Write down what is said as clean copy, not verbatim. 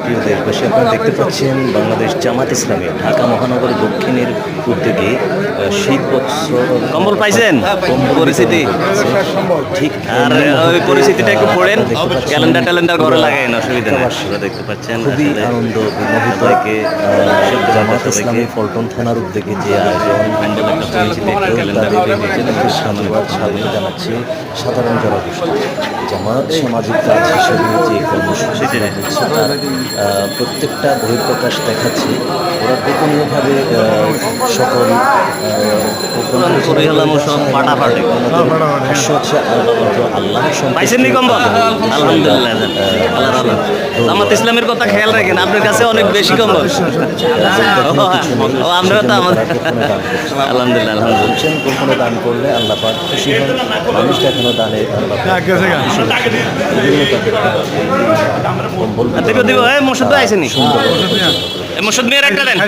প্রিয় দেশবাসী, আপনারা দেখতে পাচ্ছেন বাংলাদেশ জামাত ইসলামী ঢাকা মহানগর দক্ষিণের উদ্যোগে শীত বস্ত্র কম্বল পাইছেন? পরিস্থিতি ঠিক আর ওই পরিস্থিতিটা একটু পড়েন, ক্যালেন্ডার ঘরে লাগাইন, অসুবিধা নেই। আপনারা দেখতে পাচ্ছেন খুবই আনন্দ বিমোহিত সবাইকে জামাত ইসলামী পল্টন থানার উদ্যোগে যে আয়োজন ধন্যবাদ স্বাগত জানাচ্ছি সাধারণ জনগোষ্ঠী। জামাত সামাজিক কাজ হিসেবে যে কর্মসূচি দেওয়া হচ্ছে তার প্রত্যেকটা বহিঃপ্রকাশ দেখাচ্ছে। ওরা গোপনীয়ভাবে সকল ভাষ্য হচ্ছে আল্লাহ পাইছেন নি কম্বল? আলহামদুলিল্লাহ, আল্লাহ জামাত ইসলামের কথা খেয়াল রাখেন, আপনার কাছে অনেক বেশি কম্বল। আমরা তো আমাদের আলহামদুলিল্লাহ বলছেন গোপনে দান করলে আল্লাহ পাক খুশি হন। মানুষ দেখানো দানে মোর্শেদ আইসেনি, মোর্শেদ মেয়ের একটা দেন।